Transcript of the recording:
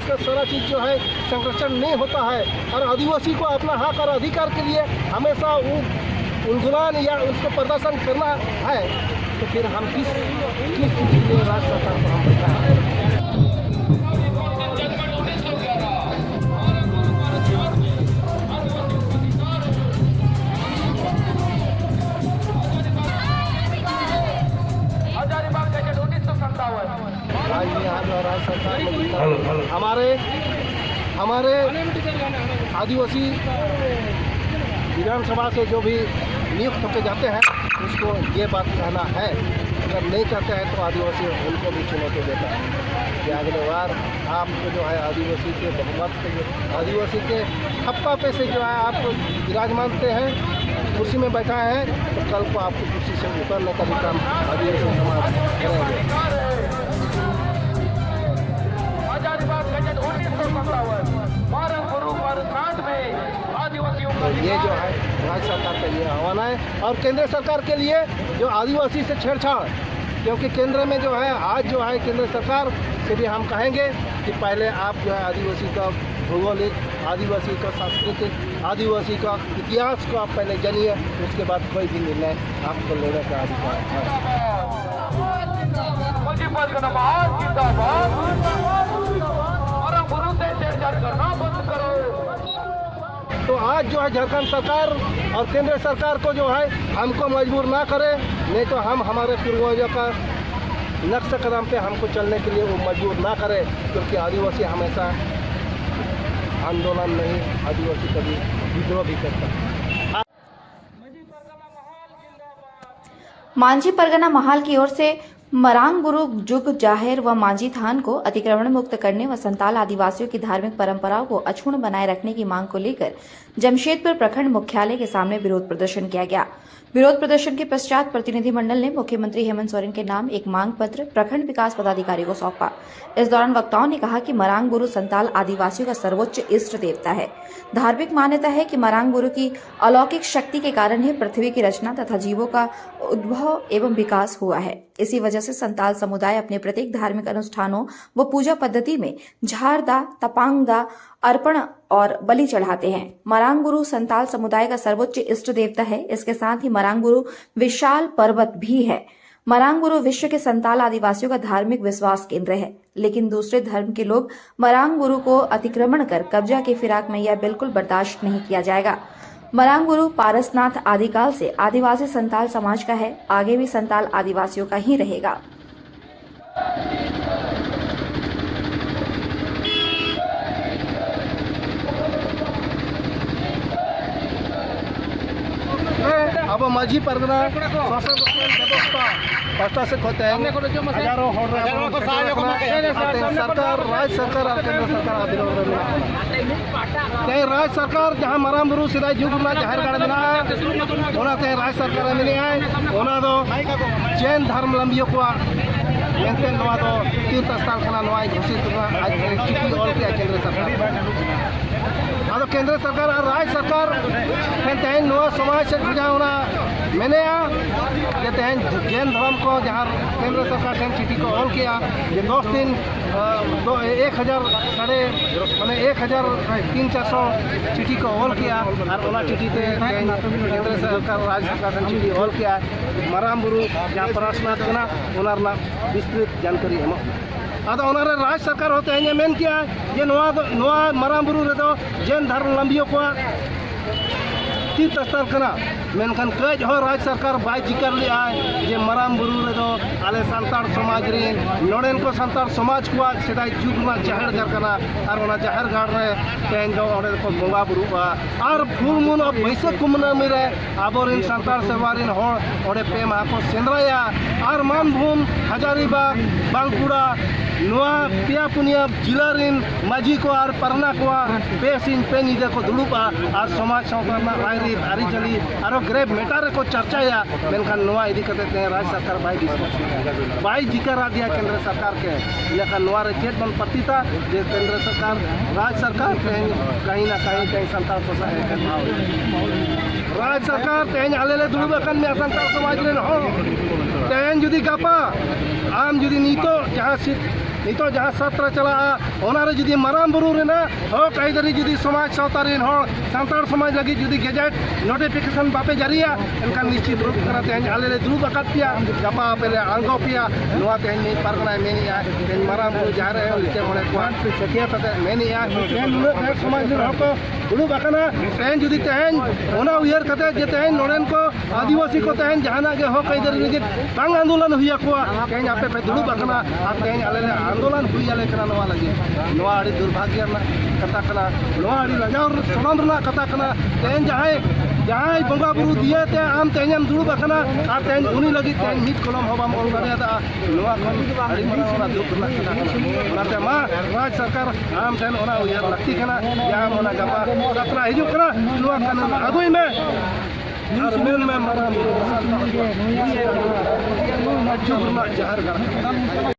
उसका सारा चीज़ जो है संरक्षण नहीं होता है और आदिवासी को अपना हक और अधिकार के लिए हमेशा वो उल्गुलान या उसको प्रदर्शन करना है, तो फिर हम किस चीज़ के लिए राज्य सरकार को हम बताएं। हमारे आदिवासी विधानसभा से जो भी नियुक्त होकर जाते हैं उसको ये बात कहना है, अगर नहीं कहते हैं तो आदिवासी उनको भी चुनौती देता है कि अगले बार आपको जो है आदिवासी के बहुमत के आदिवासी के ठप्पा पे से जो है आप विराजमानते हैं, कुर्सी में बैठा है, तो कल को आपको कुर्सी से उतरने का भी काम आदिवासी समाज करेंगे। तो ये जो है राज्य सरकार का ये आह्वान है और केंद्र सरकार के लिए जो आदिवासी से छेड़छाड़, क्योंकि केंद्र में जो है आज जो है केंद्र सरकार से भी हम कहेंगे कि पहले आप जो है आदिवासी का भौगोलिक, आदिवासी का सांस्कृतिक, आदिवासी का इतिहास को आप पहले जानिए, उसके बाद कोई भी निर्णय आपको लेने का अधिकार है। तो आज जो है झारखंड सरकार और केंद्र सरकार को जो है हमको मजबूर ना करे, नहीं तो हम हमारे पूर्वजों का नक्श कदम पे हमको चलने के लिए वो मजबूर ना करे, क्योंकि आदिवासी हमेशा आंदोलन नहीं, आदिवासी कभी विद्रोह भी करता है। मांझी परगना महाल की ओर से मरांग गुरु जुग जाहिर व मांझी थान को अतिक्रमण मुक्त करने व संताल आदिवासियों की धार्मिक परंपराओं को अक्षुण्ण बनाए रखने की मांग को लेकर जमशेदपुर प्रखंड मुख्यालय के सामने विरोध प्रदर्शन किया गया। विरोध प्रदर्शन के पश्चात प्रतिनिधिमंडल ने मुख्यमंत्री हेमंत सोरेन के नाम एक मांग पत्र प्रखंड विकास पदाधिकारी को सौंपा। इस दौरान वक्ताओं ने कहा कि मरांग गुरु संताल आदिवासियों का सर्वोच्च इष्ट देवता है। धार्मिक मान्यता है कि मरांग गुरु की अलौकिक शक्ति के कारण ही पृथ्वी की रचना तथा जीवों का उद्भव एवं विकास हुआ है। इसी वजह से संताल समुदाय अपने प्रत्येक धार्मिक अनुष्ठानों व पूजा पद्धति में झारदा, तपांगदा, अर्पण और बलि चढ़ाते हैं। मरांग गुरु संताल समुदाय का सर्वोच्च इष्ट देवता है। इसके साथ ही मरांग गुरु विशाल पर्वत भी है। मरांग गुरु विश्व के संताल आदिवासियों का धार्मिक विश्वास केंद्र है, लेकिन दूसरे धर्म के लोग मरांग गुरु को अतिक्रमण कर कब्जा की फिराक में यह बिल्कुल बर्दाश्त नहीं किया जाएगा। मरांग गुरु पारसनाथ आदिकाल से आदिवासी संताल समाज का है, आगे भी संताल आदिवासियों का ही रहेगा। अब माझी परगना शासन व्यवस्था से होते हैं हजारों सरकार राज्य सरकार और केंद्र सरकार राज्य सरकार जहाँ मरांग गुरु सिदाई जुग जाहिर गाड़ में राज्य सरकार में जैन धर्मावलंबियों को मेनते तीर्थ स्थल घोषित ऑल किया केंद्र सरकार। अब केंद्र सरकार और राज्य सरकार तेहन समाज से जुड़ा मैंने तेहन जैन धर्म को जहाँ केंद्र सरकार तेहन चिट्ठी को ऑल किया ये 10 दिन 1,300 चिट्ठी को ऑल किया और चिट्ठी से केंद्र सरकार राज्य सरकार चिट्ठी ऑल किया मरांग गुरु जहाँ पारसनाथ करना विस्तृत जानकारी एम राज्य सरकार होते हैं मेन किया ये मरांग गुरु रेदो जैन धर्मावलंबियों को तीर्थ स्थल करना मेनखान कज हो राज्य सरकार बाय जिक्र लिया जे मरांग गुरु रेदो आले संताल समाज रे नोडेन को संताल समाज को सेदाय जुग में जाहिर घर करना और ओना जाहिर घर रे तेन जो ओडे को बोंगा बुरुआ और फुल मून ऑफ बैसाख कुमनामी रे आबोरिन संताल सेवारिन हो ओडे पे मा को सेंद्राया और मानभूम हजारीबाग बांकुड़ा नोआ पिया पुनिया जिला रिन माझी को और परना को पेसिन पे निदे को दुलुपा और समाज सावतना आईरी आरीचली और ग्रेव मेटर को चर्चाया मेनखान नोआ इदी करते राज्य सरकार बाई जिक्र दिया केंद्र सरकार के लेकिन नोआ रे चेत बन पतिता जे केंद्र सरकार राज्य सरकार कहीं ना कहीं संताल को राज्य सरकार तेज आले दुलुबकन में संताल समाज रे हो तेज जुदी गापा आम जुदी नीतो जहाँ नितो जहाँ सत्र चला जुदी माराम बुरु रेना हक आइदारी जुदी समाज सावता रेन हर सांतार समाज लगी जुदी गेजेट नोटिफिकेशन बापे जारिया एनखान निश्चित रूप करा तेहन आले ले दुरुब आकाद पिया गापा आपेले आंगो पिया नोआ तेहन नि पारगना मेनिया तेहन माराम बुरु जहाँ रहे लिते मोड़े कुआ सकिया तते मेनिया तेहन नुना समाज रेन हक दुरुब आकाना तेहन जुदी तेहन ओना उयर कते जे तेहन नोरेन को आदिवासी को तेहन जहाना के हक आइदारी लगी बांग आंदोलन हुई कुआ तेहन आपे पे दुरुब आकाना आर तेहन आले ले आंदोलन हुई आले कना नोआ लगी नोआ आड़ी दुर्भाग्य कथा कना नोआ आड़ी लजाव सोनम रना कथा कना तेहन जहाँ बंगा बुरु दिए ते आम तेहन दुरुब आकाना आर तेहन उनी लगी तेहन मिट कलम हबाम ऑल दाड़ेदा नोआ खन आड़ी मारा ओना दुख रना कथा कना ओनाते मा राज सरकार आम तेहन ओना उयर लक्ति कना जहाँ ओना गापा सत्रा हिजु कना नोआ कानून आगुई में और मेन में मारा जुग रना जहर